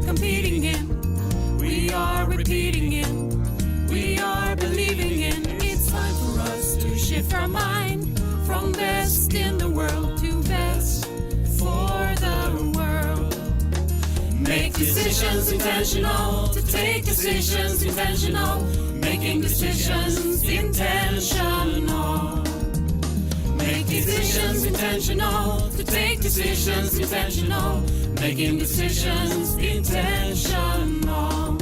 competing in, we are repeating in, we are believing in. It's time for us to shift our mind from best in the world to best for the world. Make decisions intentional, to take decisions intentional, making decisions intentional. Make decisions intentional, to take decisions intentional, making decisions intentional.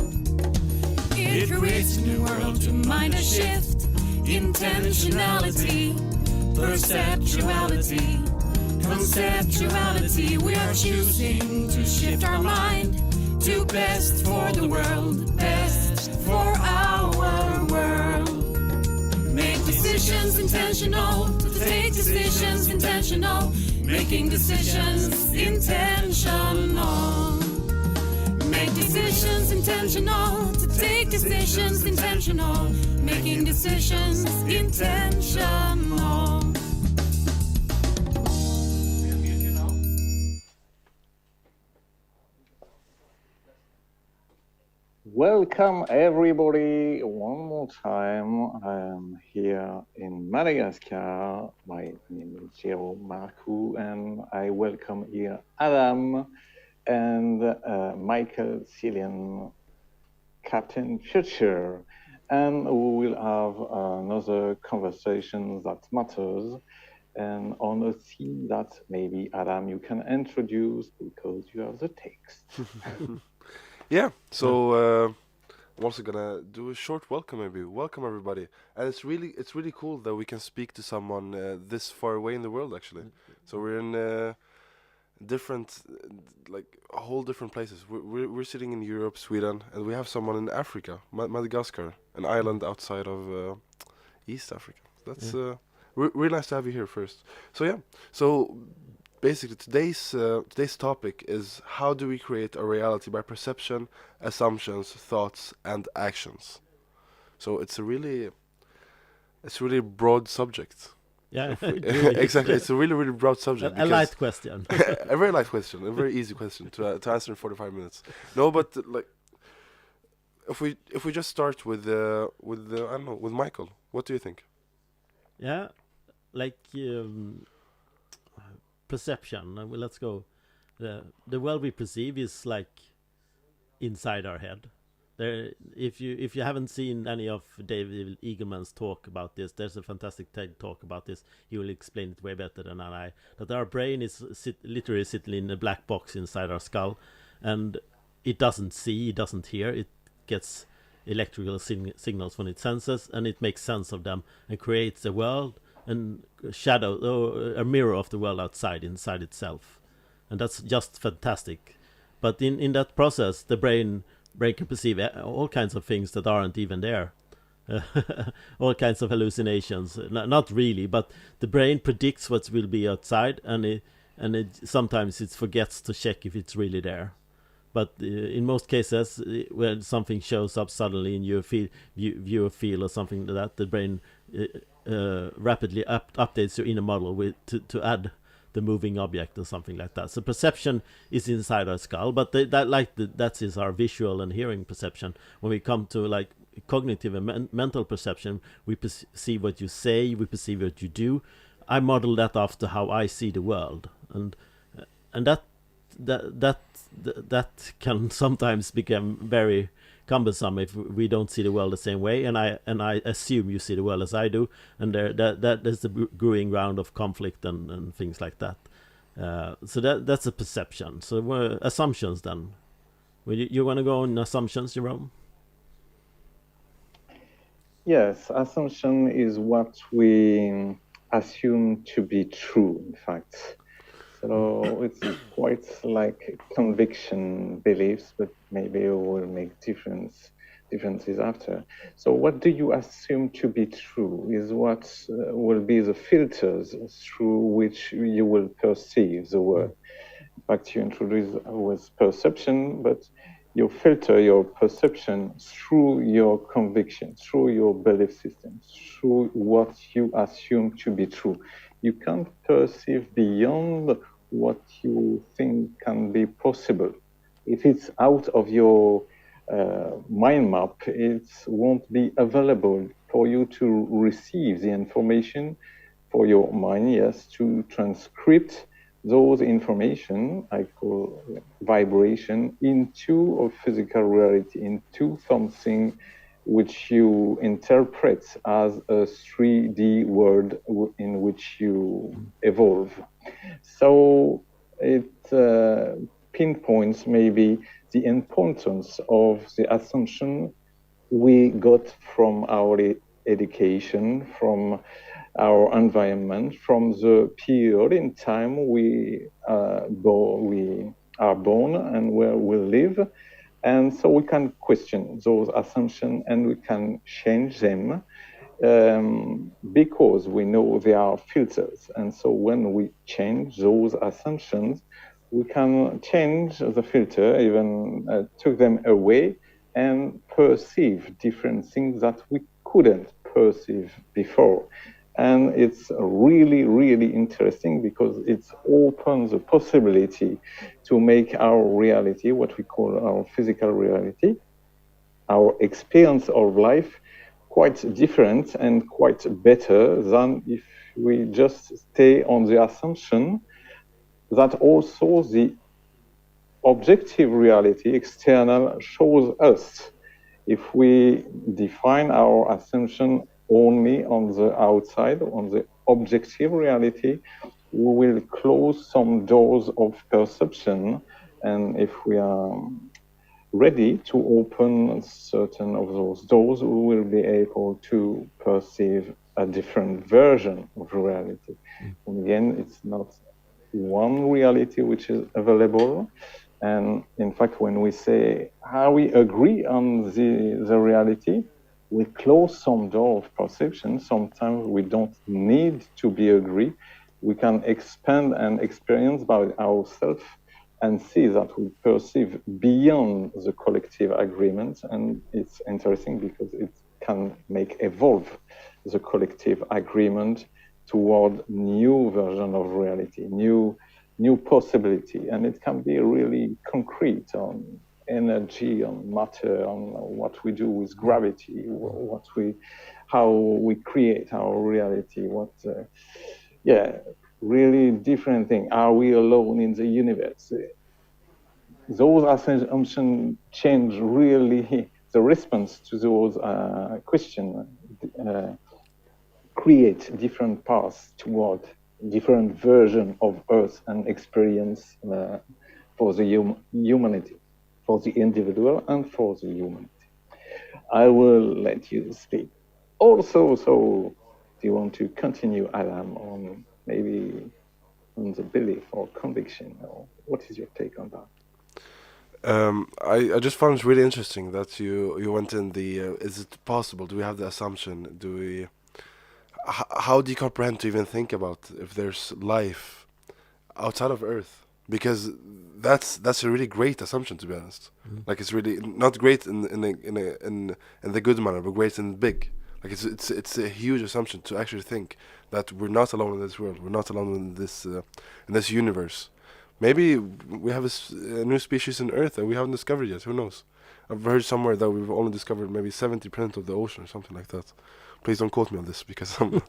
It creates a new world to mind a shift, intentionality, perceptuality, conceptuality. We are choosing to shift our mind to best for the world, best for our world. Make decisions intentional, to take decisions intentional, making decisions intentional. Make decisions intentional, to take decisions intentional, making decisions intentional. Welcome everybody one more time. I am here in Madagascar. My name is Jérôme Marcoux and I welcome here Adam and Michael Cillian, Captain Future. And we will have another conversation that matters and on a theme that maybe Adam you can introduce because you have the text. Yeah, so I'm also gonna do a short welcome, maybe. Welcome everybody, and it's really cool that we can speak to someone this far away in the world, actually. So we're in different, like a whole different places. We're sitting in Europe, Sweden, and we have someone in Africa, Madagascar, an island outside of East Africa. That's really nice to have you here first. So yeah, so. Basically, today's topic is how do we create a reality by perception, assumptions, thoughts, and actions. So it's a really broad subject. Yeah, exactly. It's a really broad subject. A light question. A very light question, a very easy question to answer in 45 minutes. No, but like if we just start with I don't know, with Michael. What do you think? Yeah, like. Perception. Let's go. The world we perceive is like inside our head. There, if you haven't seen any of David Eagleman's talk about this, there's a fantastic TED talk about this. He will explain it way better than I. That our brain is literally sitting in a black box inside our skull, and it doesn't see, it doesn't hear. It gets electrical signals from its senses, and it makes sense of them and creates a world and shadow or a mirror of the world outside inside itself, and that's just fantastic. But in that process the brain can perceive all kinds of things that aren't even there. All kinds of hallucinations, not really, but the brain predicts what will be outside, and it sometimes it forgets to check if it's really there. But in most cases, when something shows up suddenly and you view a field or something like that, the brain rapidly updates your inner model to add the moving object or something like that. So perception is inside our skull, but that is our visual and hearing perception. When we come to like cognitive and mental perception, we perceive what you say, we perceive what you do. I model that after how I see the world, and that can sometimes become very cumbersome if we don't see the world the same way, and I assume you see the world as I do, and that is the growing ground of conflict and things like that. So that's a perception. So assumptions then. You want to go on assumptions, Jerome? Yes, assumption is what we assume to be true, in fact. So it's quite like conviction beliefs, but maybe we'll make differences after. So what do you assume to be true is what will be the filters through which you will perceive the world. In fact, you introduce with perception, but you filter your perception through your conviction, through your belief system, through what you assume to be true. You can't perceive beyond what you think can be possible. if it's out of your mind map, it won't be available for you to receive the information for your mind, yes, to transcript those information, I call vibration, into a physical reality, into something which you interpret as a 3D world in which you evolve. So it pinpoints maybe the importance of the assumption we got from our education, from our environment, from the period in time we are born and where we live. And so we can question those assumptions and we can change them because we know they are filters. And so when we change those assumptions, we can change the filter, even took them away and perceive different things that we couldn't perceive before. And it's really, really interesting because it opens the possibility to make our reality, what we call our physical reality, our experience of life, quite different and quite better than if we just stay on the assumption that also the objective reality, external, shows us. If we define our assumption only on the outside, on the objective reality, we will close some doors of perception. And if we are ready to open certain of those doors, we will be able to perceive a different version of reality. And again, it's not one reality which is available. And in fact, when we say how we agree on the reality, we close some door of perception. Sometimes we don't need to be agree. We can expand and experience by ourselves and see that we perceive beyond the collective agreement. And it's interesting because it can make evolve the collective agreement toward new version of reality, new possibility. And it can be really concrete on energy, on matter, on what we do with gravity, how we create our reality, really different thing. Are we alone in the universe? Those assumptions change really the response to those questions, create different paths toward different version of Earth and experience for the humanity, for the individual and for the humanity. I will let you speak. Also, so do you want to continue, Adam, on maybe on the belief or conviction, or what is your take on that? I just found it really interesting that you went in the is it possible? Do we have the assumption? Do we? How do you comprehend to even think about if there's life outside of Earth? Because that's a really great assumption, to be honest. Like it's really not great in the good manner, but great in big. Like it's a huge assumption to actually think that we're not alone in this world. We're not alone in this universe. Maybe we have a new species in Earth that we haven't discovered yet. Who knows? I've heard somewhere that we've only discovered maybe 70% of the ocean or something like that. Please don't quote me on this because I'm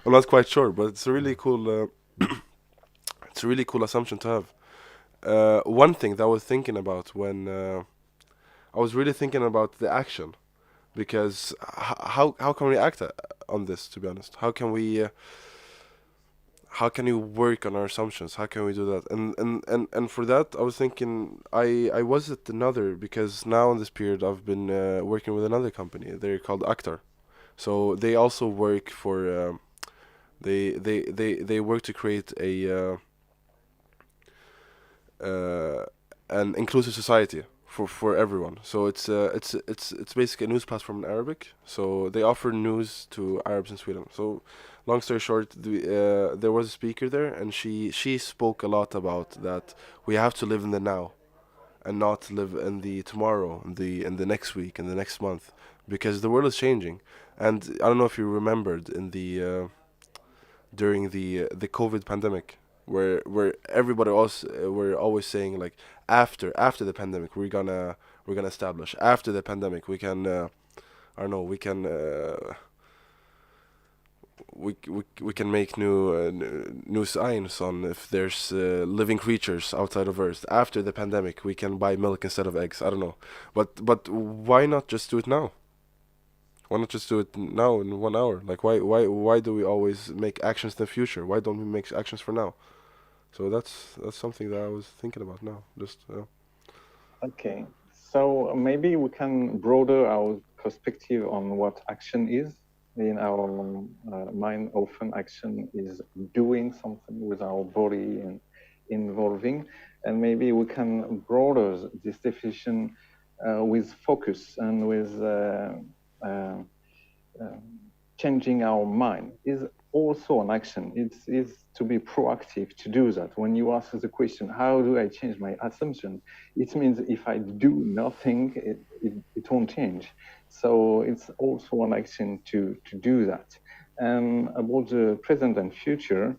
I'm not quite sure. But it's a really cool it's a really cool assumption to have. One thing that I was thinking about when I was really thinking about the action, because how can we act on this? To be honest, how can we work on our assumptions? How can we do that? And for that, I was thinking I was at another, because now in this period I've been working with another company. They're called Actar, so they also work for they work to create an inclusive society for everyone. So it's basically a news platform in Arabic. So they offer news to Arabs in Sweden. So long story short, there was a speaker there, and she spoke a lot about that we have to live in the now, and not live in the tomorrow, in the next week, in the next month, because the world is changing. And I don't know if you remembered in the during the COVID pandemic, where everybody else we're always saying like after the pandemic we're gonna establish after the pandemic we can I don't know we can make new signs on if there's living creatures outside of Earth. After the pandemic, we can buy milk instead of eggs. I don't know, but why not just do it now? Why not just do it now in 1 hour? Like why do we always make actions in the future? Why don't we make actions for now? So that's something that I was thinking about now. Just Okay, so maybe we can broaden our perspective on what action is. In our mind, often action is doing something with our body and involving, and maybe we can broaden this definition with focus and with changing our mind is also an action. It's to be proactive to do that. When you ask the question, how do I change my assumption? It means if I do nothing, it won't change. So it's also an action to do that. And about the present and future,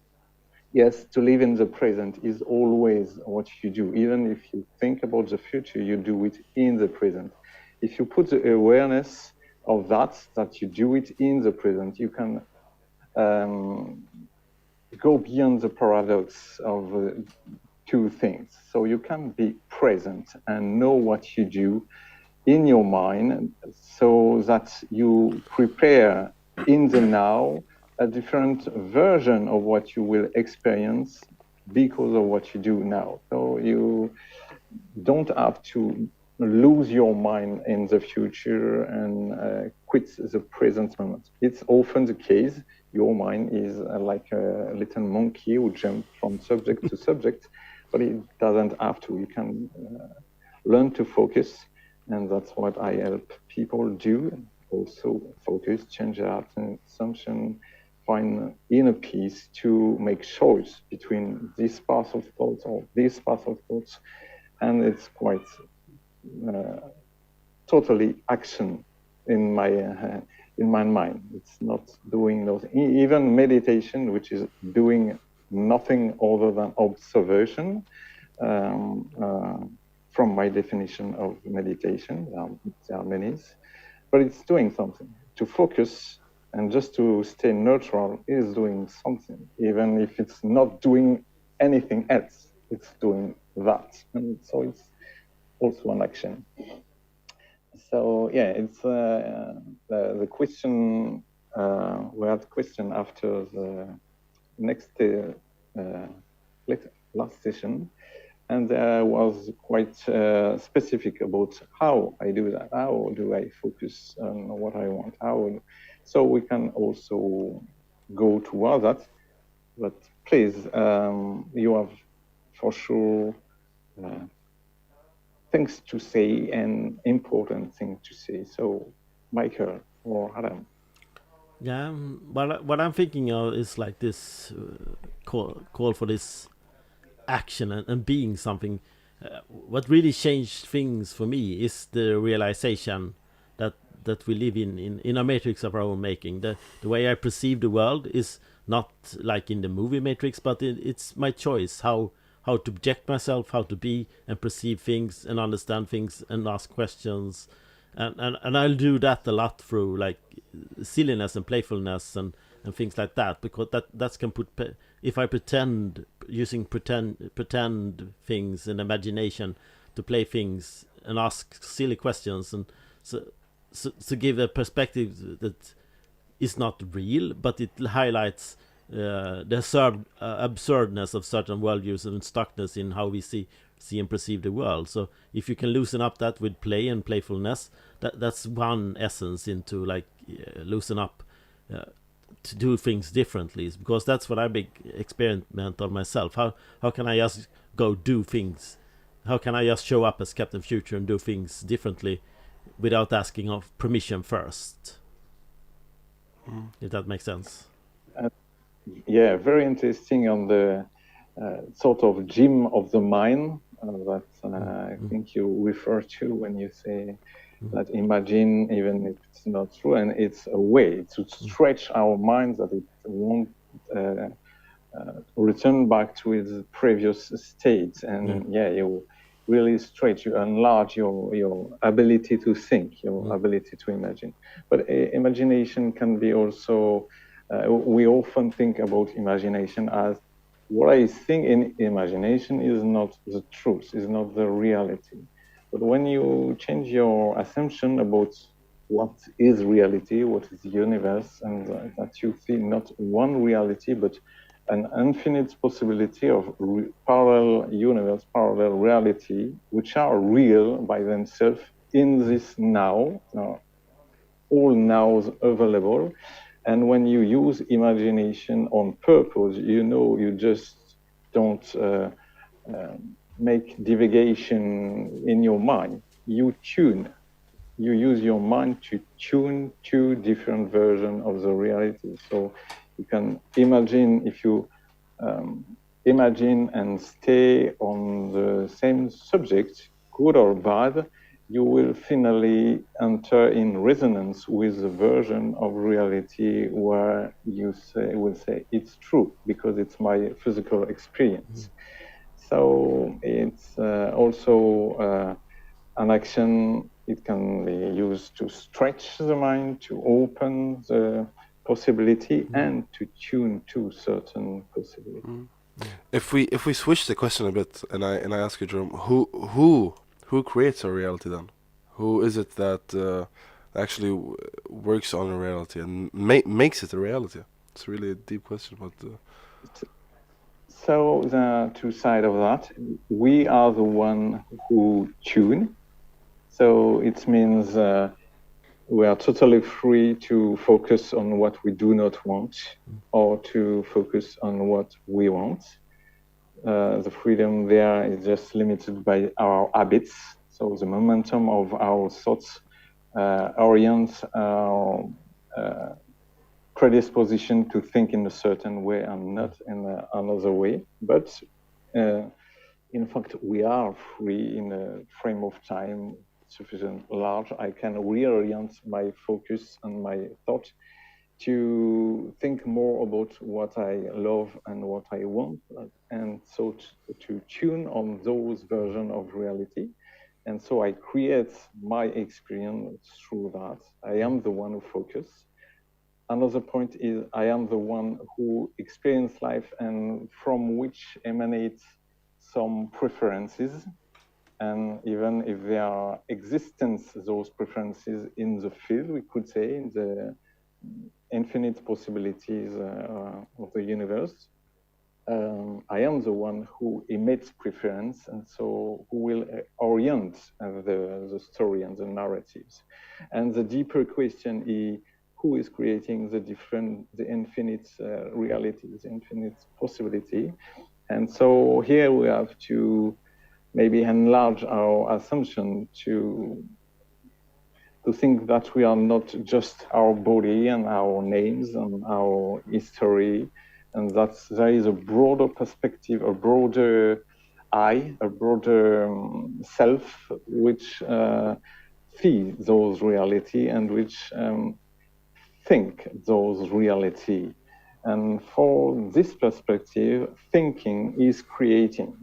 yes, to live in the present is always what you do. Even if you think about the future, you do it in the present. If you put the awareness of that you do it in the present, you can go beyond the paradox of two things. So you can be present and know what you do in your mind so that you prepare in the now a different version of what you will experience because of what you do now. So you don't have to lose your mind in the future and quit the present moment. It's often the case. Your mind is like a little monkey who jumps from subject to subject, but it doesn't have to. You can learn to focus, and that's what I help people do. Also focus, change their assumption, find inner peace to make choice between this path of thoughts or this path of thoughts, and it's quite totally action in my mind. It's not doing nothing. Even meditation, which is doing nothing other than observation, from my definition of meditation, there are many, but it's doing something. To focus and just to stay neutral is doing something, even if it's not doing anything else, it's doing that. And so it's also an action. So yeah, it's the question. We had question after the next last session, and I was quite specific about how I do that. How do I focus on what I want? So we can also go toward that. But please, you have for sure things to say and important things to say. So, Michael or Adam. Yeah, what I'm thinking of is like this call for this action and being something. What really changed things for me is the realization that we live in a matrix of our own making. The way I perceive the world is not like in the movie Matrix, but it's my choice how to project myself, how to be and perceive things and understand things and ask questions. And I'll do that a lot through like silliness and playfulness and things like that, because that's can put if I pretend things and imagination to play things and ask silly questions and so give a perspective that is not real, but it highlights the absurdness of certain worldviews and stuckness in how we see and perceive the world. So if you can loosen up that with play and playfulness, that's one essence into like loosen up to do things differently, because that's what I big experiment on myself. How can I just go do things? How can I just show up as Captain Future and do things differently without asking of permission first? If that makes sense. Yeah, very interesting on the sort of gym of the mind that I think you refer to when you say that imagine, even if it's not true, and it's a way to stretch our minds that it won't return back to its previous state, and you really stretch, you enlarge your ability to think, your ability to imagine. But imagination can be also, we often think about imagination as what I think in imagination is not the truth, is not the reality. But when you change your assumption about what is reality, what is the universe, and that you see not one reality, but an infinite possibility of parallel universe, parallel reality, which are real by themselves in this now, all nows available. And when you use imagination on purpose, you just don't make divagation in your mind. You use your mind to tune two different versions of the reality. So you can imagine, if you imagine and stay on the same subject, good or bad, you will finally enter in resonance with the version of reality where you will say it's true because it's my physical experience. So it's also an action. It can be used to stretch the mind, to open the possibility, and to tune to certain possibility. If we switch the question a bit, and I ask you, Jerome, who creates our reality then? Who is it that actually works on a reality and makes it a reality? It's really a deep question, but. So the two sides of that, we are the one who tune. So it means we are totally free to focus on what we do not want or to focus on what we want. The freedom there is just limited by our habits. So the momentum of our thoughts orients our predisposition to think in a certain way and not in another way. But in fact, we are free in a frame of time sufficient large. I can reorient my focus and my thought to think more about what I love and what I want, and so to tune on those versions of reality. And so I create my experience through that. I am the one who focuses. Another point is I am the one who experiences life and from which emanates some preferences. And even if there are existence, those preferences in the field, we could say, in the infinite possibilities of the universe, I am the one who emits preference, and so who will orient the story and the narratives. And the deeper question is, who is creating the infinite realities, infinite possibility? And so here we have to maybe enlarge our assumption to think that we are not just our body and our names and our history, and that there is a broader perspective, a broader I, a broader self, which see those reality and which think those reality. And for this perspective, thinking is creating.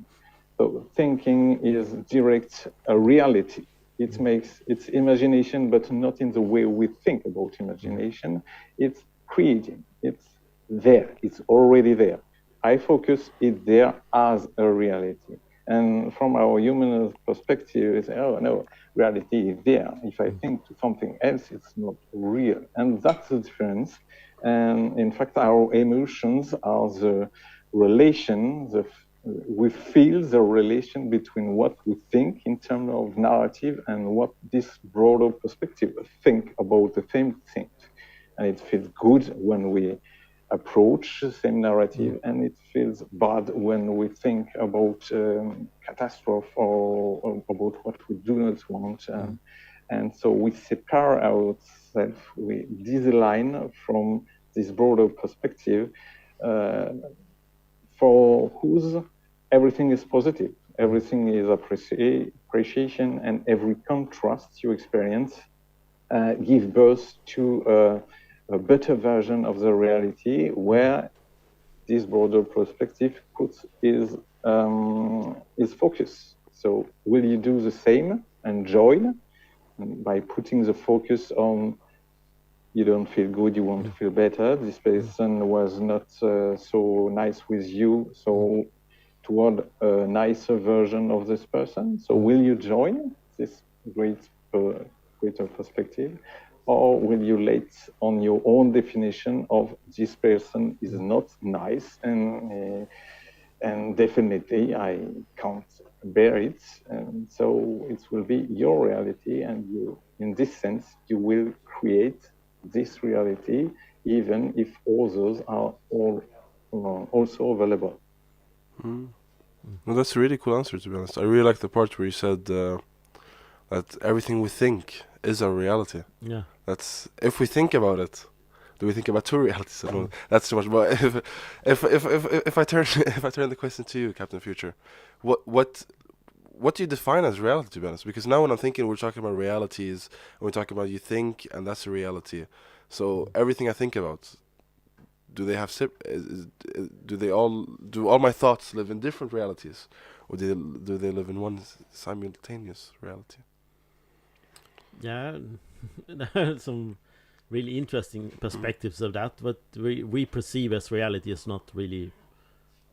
So thinking is direct a reality. It makes its imagination, but not in the way we think about imagination. It's creating. It's there. It's already there. I focus it there as a reality. And from our human perspective, it's, oh no, reality is there. If I think to something else, it's not real. And that's the difference. And in fact, our emotions are the relation, we feel the relation between what we think in terms of narrative and what this broader perspective think about the same thing. And it feels good when we approach the same narrative, and it feels bad when we think about catastrophe or about what we do not want. And so we separate ourselves, we disalign from this broader perspective for whose everything is positive, everything is appreciation, and every contrast you experience give birth to a better version of the reality where this broader perspective puts is focus. So will you do the same and join by putting the focus on you don't feel good, you want to feel better. This person was not so nice with you, so toward a nicer version of this person. So will you join this greater perspective, or will you lay on your own definition of this person is not nice and definitely I can't bear it, and so it will be your reality, and you, in this sense, you will create this reality, even if others are all also available. Well, that's a really cool answer, to be honest. I really like the part where you said that everything we think is our reality. Yeah. That's if we think about it. Do we think about two realities? I don't know. That's too much. But if I turn the question to you, Captain Future, what do you define as reality, to be honest? Because now when I'm thinking, we're talking about realities, and we're talking about you think, and that's a reality. So everything I think about, do they have do all my thoughts live in different realities, or do they live in one simultaneous reality? Yeah, there are some really interesting perspectives of that. What we perceive as reality is not really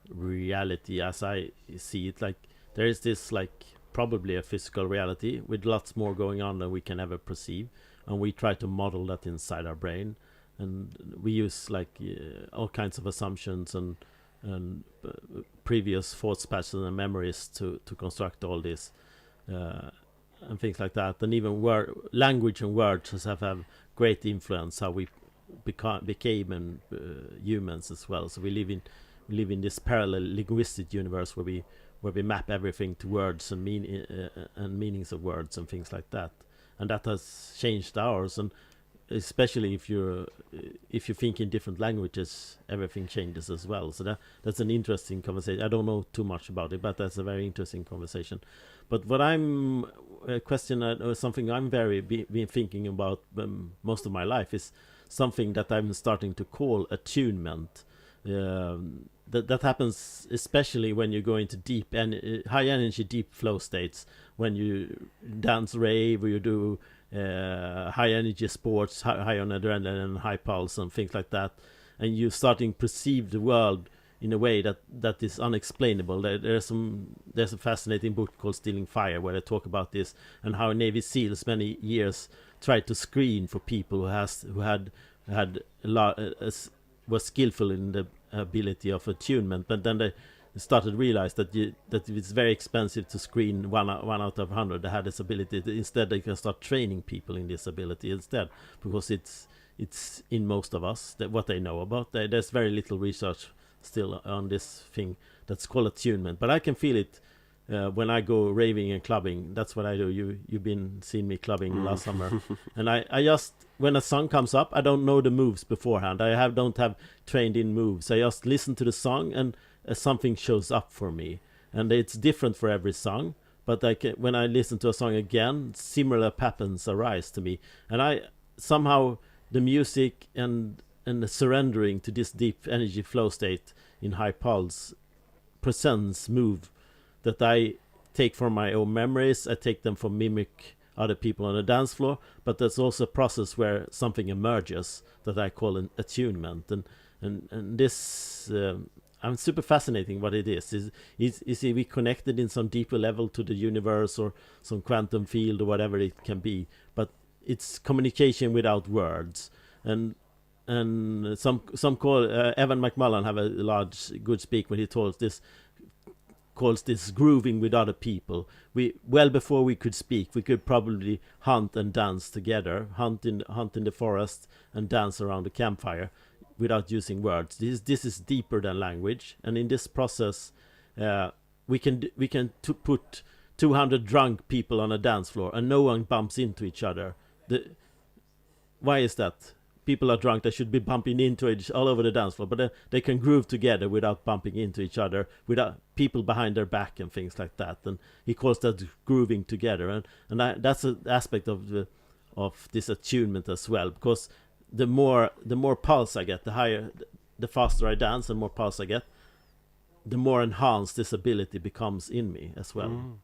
reality as I see it. Like there is this like probably a physical reality with lots more going on than we can ever perceive, and we try to model that inside our brain, and we use like all kinds of assumptions and previous thoughts patterns and memories to construct all this and things like that. And even language and words have great influence how we became and humans as well. So we live in this parallel linguistic universe where we map everything to words and meanings of words and things like that, and that has changed ours. And especially if you think in different languages, everything changes as well. So that's an interesting conversation. I don't know too much about it, but that's a very interesting conversation. But what I'm a question or something I'm been thinking about most of my life is something that I'm starting to call attunement. That happens especially when you go into deep and high energy, deep flow states, when you dance rave or you do high energy sports, high on adrenaline and high pulse and things like that, and you're starting to perceive the world in a way that is unexplainable. There's a fascinating book called Stealing Fire where they talk about this, and how Navy SEALs many years tried to screen for people was skillful in the ability of attunement, but then they started to realize that it's very expensive to screen one out of 100 that had this ability. Instead, they can start training people in this ability instead, because it's in most of us that what they know about. There's very little research still on this thing that's called attunement, but I can feel it when I go raving and clubbing. That's what I do. You've been seeing me clubbing last summer, and I just, when a song comes up, I don't know the moves beforehand. don't have trained in moves. I just listen to the song, and something shows up for me, and it's different for every song. But when I listen to a song again, similar patterns arise to me, and I somehow the music and the surrendering to this deep energy flow state in high pulse presents move that I take from my own memories. I take them from mimic other people on the dance floor, but there's also a process where something emerges that I call an attunement, and this I'm super fascinating what it is. Is we connected in some deeper level to the universe or some quantum field or whatever it can be, but it's communication without words. And some call Evan McMullen have a good speak when he calls this grooving with other people. Well before we could speak, we could probably hunt and dance together, hunt in the forest and dance around the campfire without using words. This is deeper than language, and in this process, we can put 200 drunk people on a dance floor, and no one bumps into each other. Why is that? People are drunk; they should be bumping into each all over the dance floor, but they can groove together without bumping into each other, without people behind their back and things like that. And he calls that grooving together, and that's an aspect of this attunement as well, because the more pulse I get, the higher the faster I dance and more pulse I get, the more enhanced this ability becomes in me as well.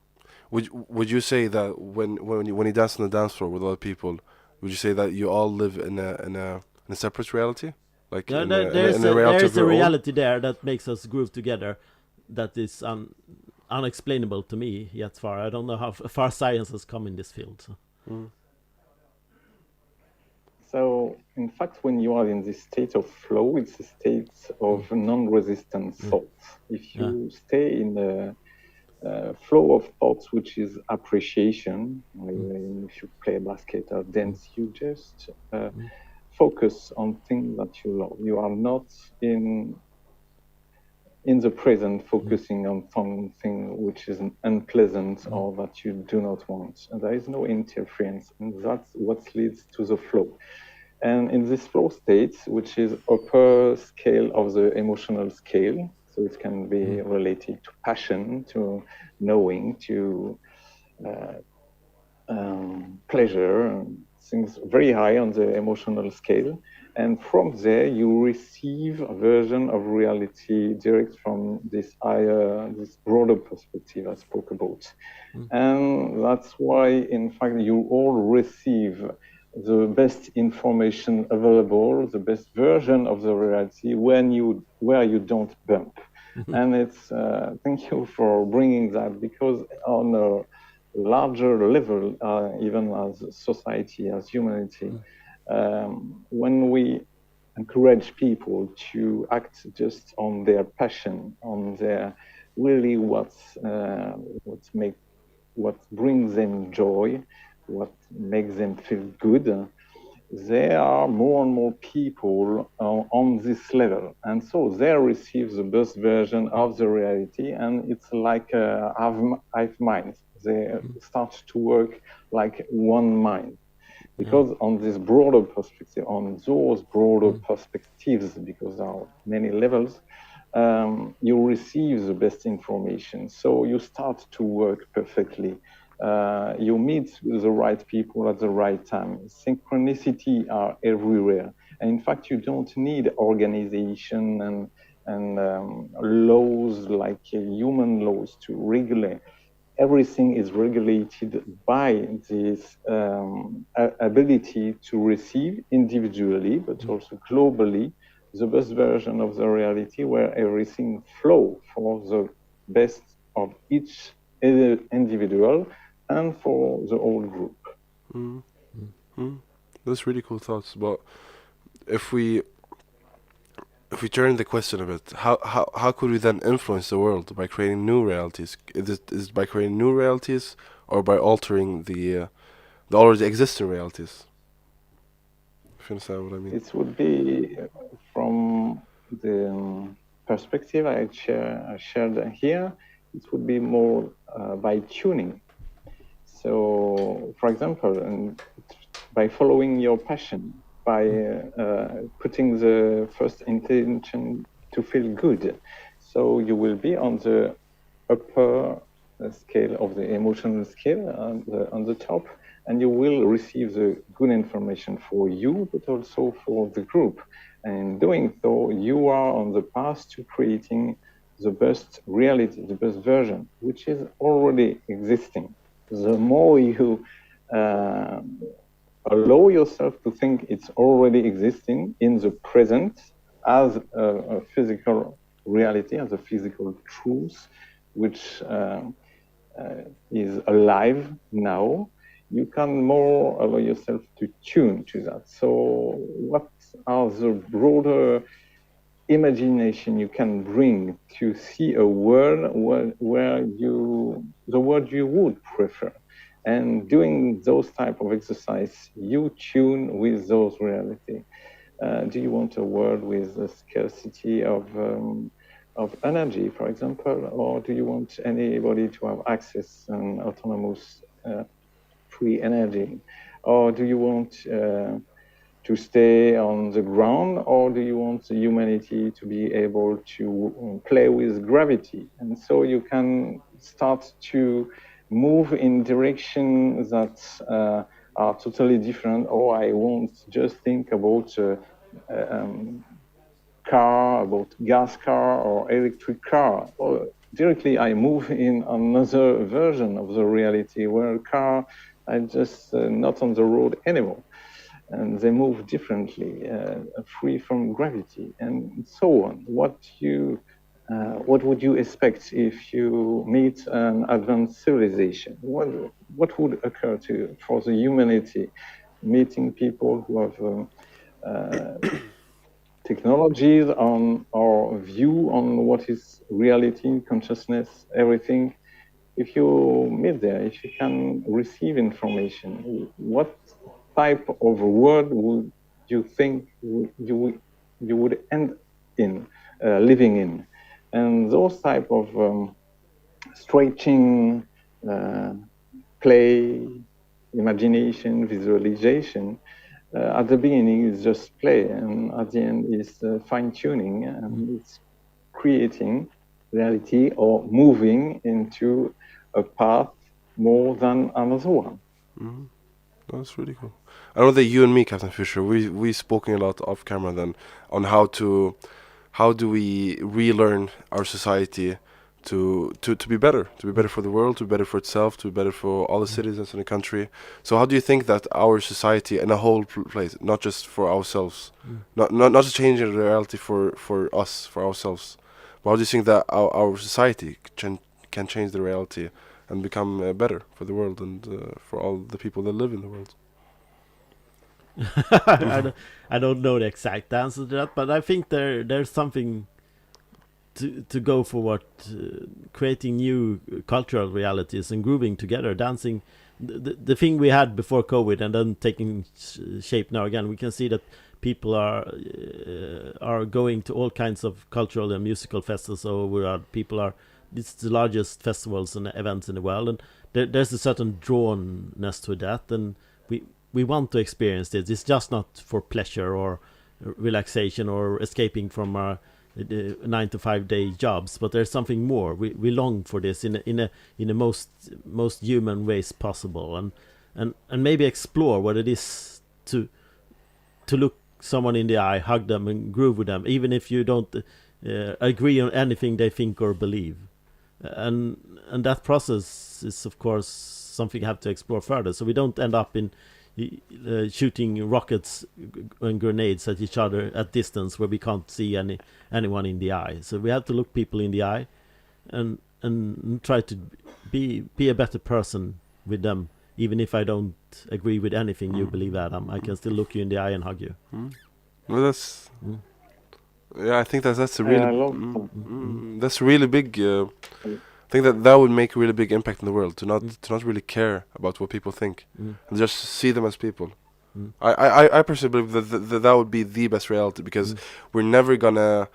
Would you say that when you dance on the dance floor with other people, would you say that you all live in a separate reality, like Yeah, in a there's reality of a your own? reality there that makes us groove together, that is unexplainable to me yet far. I don't know how far science has come in this field. So. So, in fact, when you are in this state of flow, it's a state of non-resistant thoughts. If you stay in the flow of thoughts, which is appreciation, if you play basket or dance, you just focus on things that you love. You are not in the present focusing on something which is unpleasant or that you do not want. And there is no interference, and that's what leads to the flow. And in this flow state, which is upper scale of the emotional scale, so it can be related to passion, to knowing, to pleasure, things very high on the emotional scale. And from there, you receive a version of reality direct from this higher, this broader perspective I spoke about. And that's why, in fact, you all receive the best information available, the best version of the reality where you don't bump. And it's thank you for bringing that, because on a larger level, even as society, as humanity, when we encourage people to act just on their passion, on their really what brings them joy, what makes them feel good, there are more and more people on this level, and so they receive the best version of the reality, and it's like a hive mind. They start to work like one mind, because on this broader perspective, on those broader perspectives, because there are many levels, you receive the best information, so you start to work perfectly. You meet the right people at the right time. Synchronicity are everywhere. And in fact, you don't need organization and laws like human laws to regulate. Everything is regulated by this ability to receive individually, but also globally, the best version of the reality, where everything flows for the best of each individual and for the whole group. That's really cool thoughts. But if we turn the question a bit, how could we then influence the world by creating new realities? Is it by creating new realities, or by altering the already existing realities? If you understand what I mean. It would be from the perspective I shared here. It would be more by tuning. So, for example, by following your passion, by putting the first intention to feel good, so you will be on the upper scale of the emotional scale, on the top, and you will receive the good information for you, but also for the group. And in doing so, you are on the path to creating the best reality, the best version, which is already existing. The more you allow yourself to think it's already existing in the present as a physical reality, as a physical truth, which is alive now, you can more allow yourself to tune to that. So what are the broader imagination you can bring to see a world where the world you would prefer? And doing those type of exercise, you tune with those reality. Do you want a world with a scarcity of energy, for example, or do you want anybody to have access and autonomous free energy? Or do you want to stay on the ground, or do you want the humanity to be able to play with gravity? And so you can start to move in directions that are totally different. Or I won't just think about car, about gas car or electric car. Or directly I move in another version of the reality where a car are just not on the road anymore. And they move differently, free from gravity, and so on. What would you expect if you meet an advanced civilization? What would occur to you for the humanity, meeting people who have technologies on our view on what is reality, consciousness, everything? If you meet there, if you can receive information, what type of a world would you think you would end in living in? And those type of stretching, play, imagination, visualization, at the beginning is just play, and at the end is fine tuning, and it's creating reality or moving into a path more than another one. Mm-hmm. That's really cool. I know that you and me, Captain Fisher, we spoken a lot off camera then on how do we relearn our society to be better for the world, to be better for itself, to be better for all the citizens in the country. So how do you think that our society and a whole place, not just for ourselves, not just changing the reality for us, for ourselves, but how do you think that our society can change the reality and become better for the world and for all the people that live in the world? I don't know the exact answer to that, but I think there's something to go for what creating new cultural realities and grooving together, dancing. The thing we had before COVID and then taking shape now again, we can see that people are going to all kinds of cultural and musical festivals over. This is the largest festivals and events in the world, and there's a certain drawnness to that, and we want to experience this. It's just not for pleasure or relaxation or escaping from our 9-to-5 day jobs, but there's something more. We long for this in a most human ways possible, and maybe explore what it is to look someone in the eye, hug them, and groove with them, even if you don't agree on anything they think or believe. And that process is, of course, something you have to explore further, so we don't end up in shooting rockets and grenades at each other at distance where we can't see anyone in the eye. So we have to look people in the eye and try to be a better person with them, even if I don't agree with anything you believe, Adam. I can still look you in the eye and hug you. Well, that's yeah. I think that's a really that's really big. I think that would make a really big impact in the world to not really care about what people think and just see them as people. I personally believe that would be the best reality, because we're never gonna.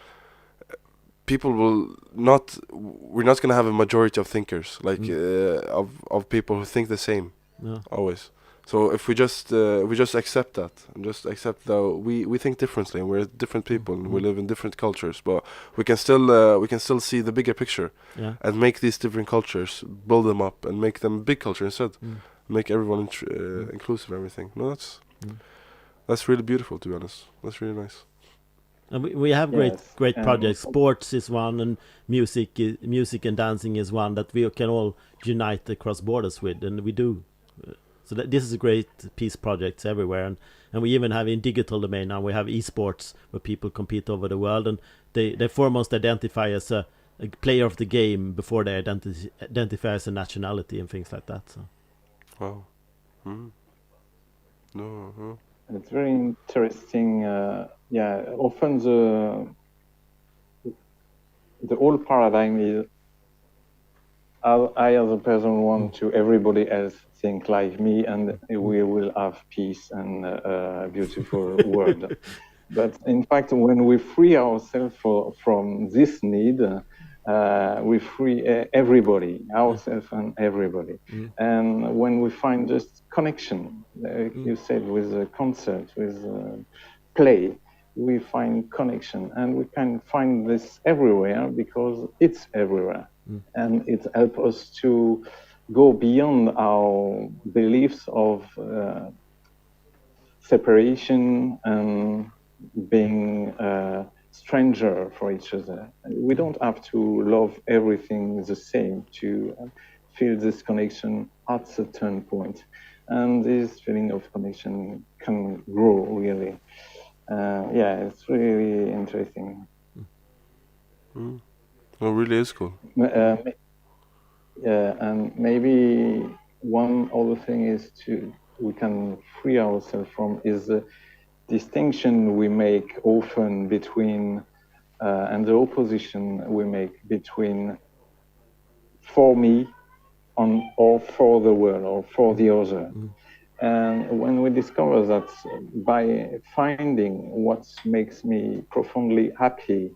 We're not gonna have a majority of thinkers of people who think the same always. So if we just accept that and just accept that we think differently and we're different people and we live in different cultures, but we can still see the bigger picture and make these different cultures, build them up and make them big culture instead, make everyone inclusive, everything. No, that's really beautiful, to be honest. That's really nice. And we have great projects. Sports is one, and music and dancing is one that we can all unite across borders with, and we do. So this is a great peace projects everywhere, and we even have in digital domain now. We have esports where people compete over the world, and they foremost identify as a player of the game before they identify as a nationality and things like that. So. Wow. No. It's very interesting. Often the whole paradigm is I as a person want to everybody else think like me, and we will have peace and a beautiful world. But in fact, when we free ourselves from this need, we free everybody, ourselves and everybody. And when we find just connection, like you said, with a concert, with play, we find connection, and we can find this everywhere because it's everywhere. And it helps us to go beyond our beliefs of separation and being stranger for each other. We don't have to love everything the same to feel this connection at a certain point. And this feeling of connection can grow really. Yeah, it's really interesting. Mm. It really is cool. Yeah, and maybe one other thing is we can free ourselves from is the distinction we make often between and the opposition we make between for me or for the world or for the other. And when we discover that by finding what makes me profoundly happy,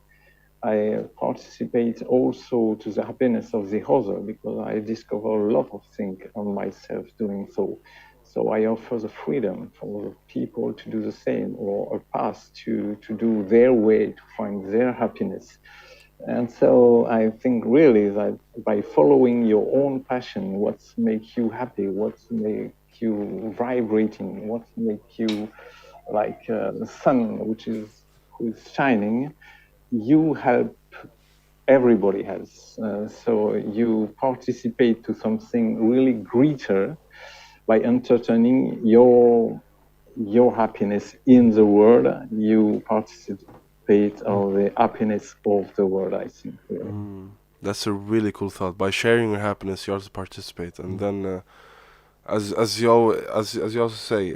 I participate also to the happiness of the other, because I discover a lot of things on myself doing so. So I offer the freedom for people to do the same, or a path to do their way, to find their happiness. And so I think really that by following your own passion, what makes you happy, what makes you vibrating, what makes you like the sun, who is shining, you help everybody else. So you participate to something really greater by entertaining your happiness in the world. You participate of the happiness of the world, I think. Really. That's a really cool thought. By sharing your happiness, you also participate, and then, as you also say,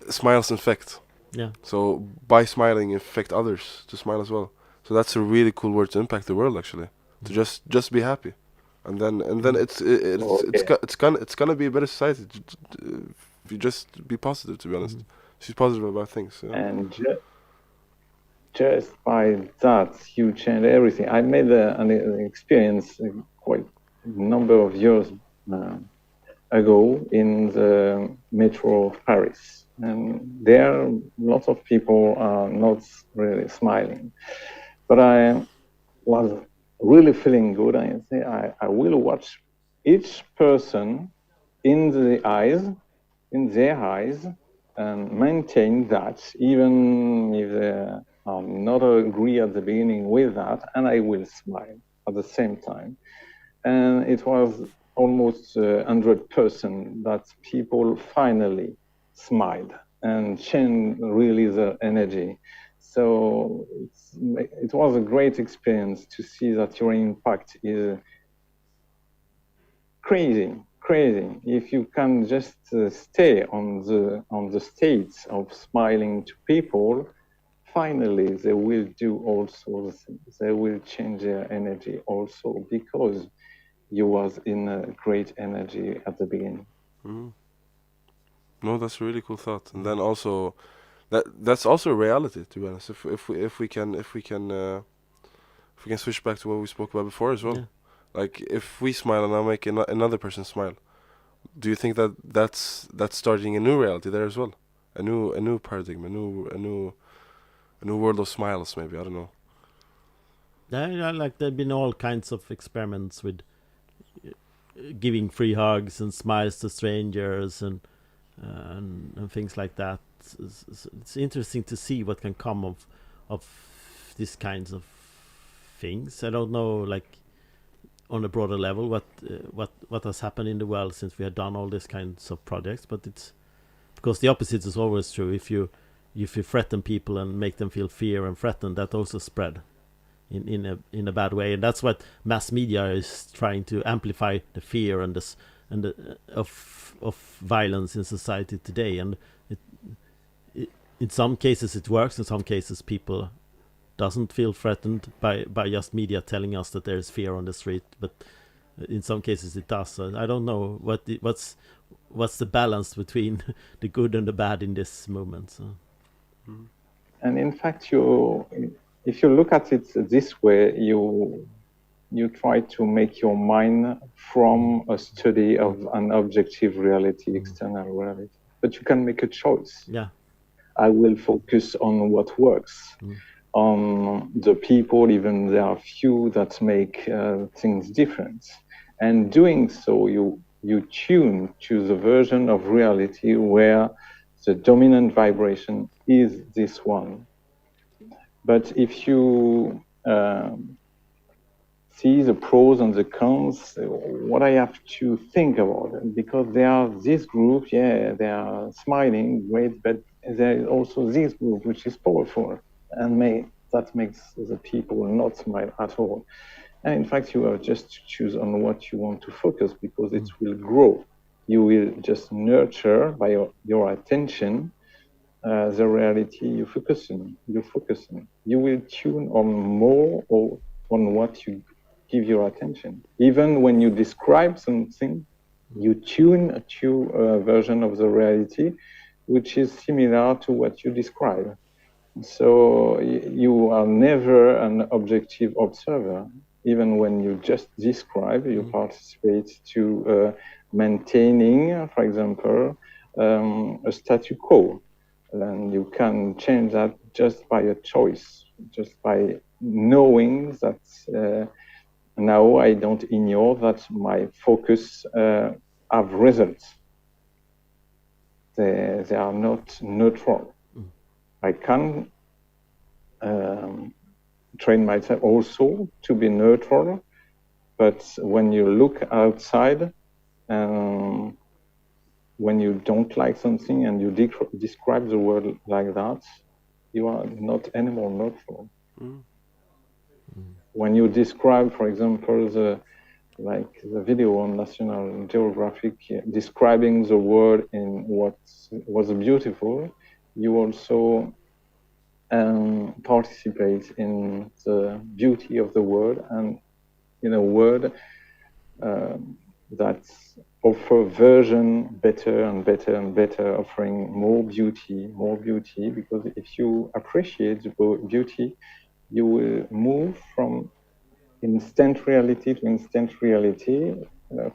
smiles infect. Yeah. So by smiling, infect others to smile as well. So that's a really cool word to impact the world, actually. To just be happy, and then it's gonna be a better society if you just be positive. To be honest, she's positive about things. Yeah. And just by that, you change everything. I made an experience quite a number of years ago in the metro of Paris. And there, lots of people are not really smiling. But I was really feeling good. I say, I will watch each person in their eyes, and maintain that, even if they not agree at the beginning with that, and I will smile at the same time. And it was almost 100% that people finally smiled and changed really their energy. So it was a great experience to see that your impact is crazy. If you can just stay on the state of smiling to people, finally they will do also the things. They will change their energy also, because you was in a great energy at the beginning. No, that's a really cool thought. And then also, that's also a reality, to be honest. If we can switch back to what we spoke about before as well. Yeah. Like if we smile and I make another person smile, do you think that's starting a new reality there as well? A new paradigm, a new world of smiles, maybe. I don't know. Yeah, like there've been all kinds of experiments with giving free hugs and smiles to strangers and things like that. It's interesting to see what can come of these kinds of things. I don't know, like on a broader level, what has happened in the world since we have done all these kinds of projects. But it's because the opposite is always true. If you threaten people and make them feel fear and threatened, that also spread in a bad way, and that's what mass media is trying to amplify, the fear and of violence in society today. And in some cases it works, in some cases people doesn't feel threatened by just media telling us that there is fear on the street, but in some cases it does. So I don't know what's the balance between the good and the bad in this movement. So. And in fact, if you look at it this way, you try to make your mind from a study of an objective reality, external reality. But you can make a choice. Yeah. I will focus on what works, on the people, even there are few that make things different. And doing so, you tune to the version of reality where the dominant vibration is this one. But if you see the pros and the cons, what I have to think about it, because there are this group, yeah, they are smiling, great, but there is also this group which is powerful, and that makes the people not smile at all. And in fact, you have just to choose on what you want to focus, because it will grow. You will just nurture by your attention the reality you focus on. You will tune on more or on what you give your attention. Even when you describe something, you tune to a version of the reality which is similar to what you describe. So you are never an objective observer. Even when you just describe, you participate to maintaining, for example, a statu quo. Then you can change that just by a choice, just by knowing that now I don't ignore that my focus have results. They are not neutral. I can train myself also to be neutral, but when you look outside, when you don't like something and you describe the world like that, you are not anymore neutral. When you describe, for example, the video on National Geographic describing the world in what was beautiful, you also participate in the beauty of the world, and in a world that offer version better and better and better, offering more beauty, because if you appreciate the beauty, you will move from instant reality to instant reality,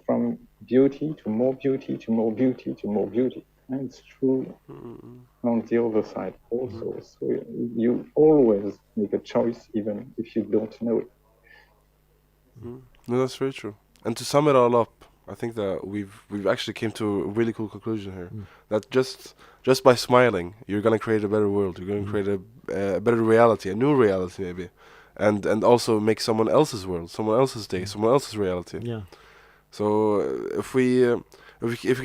from beauty to more beauty to more beauty to more beauty. And it's true on the other side also. So you always make a choice, even if you don't know it. No, that's very true. And to sum it all up, I think that we've actually came to a really cool conclusion here. That just by smiling, you're gonna create a better world. You're gonna create a better reality, a new reality maybe, and also make someone else's world, someone else's day, someone else's reality. Yeah. So if we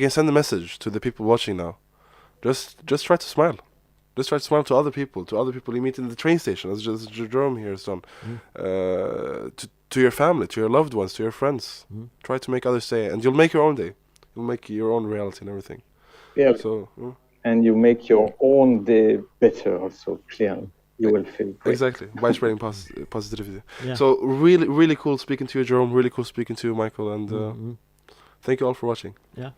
can send a message to the people watching now, just try to smile. Just try to smile to other people you meet in the train station, as just Jerome here has done. To your family, to your loved ones, to your friends. Try to make others say, and you'll make your own day. You'll make your own reality and everything. Yeah. So and you make your own day better also, clearly. You will feel great. Exactly, by spreading positivity. Yeah. So really, really cool speaking to you, Jerome. Really cool speaking to you, Michael. And thank you all for watching. Yeah.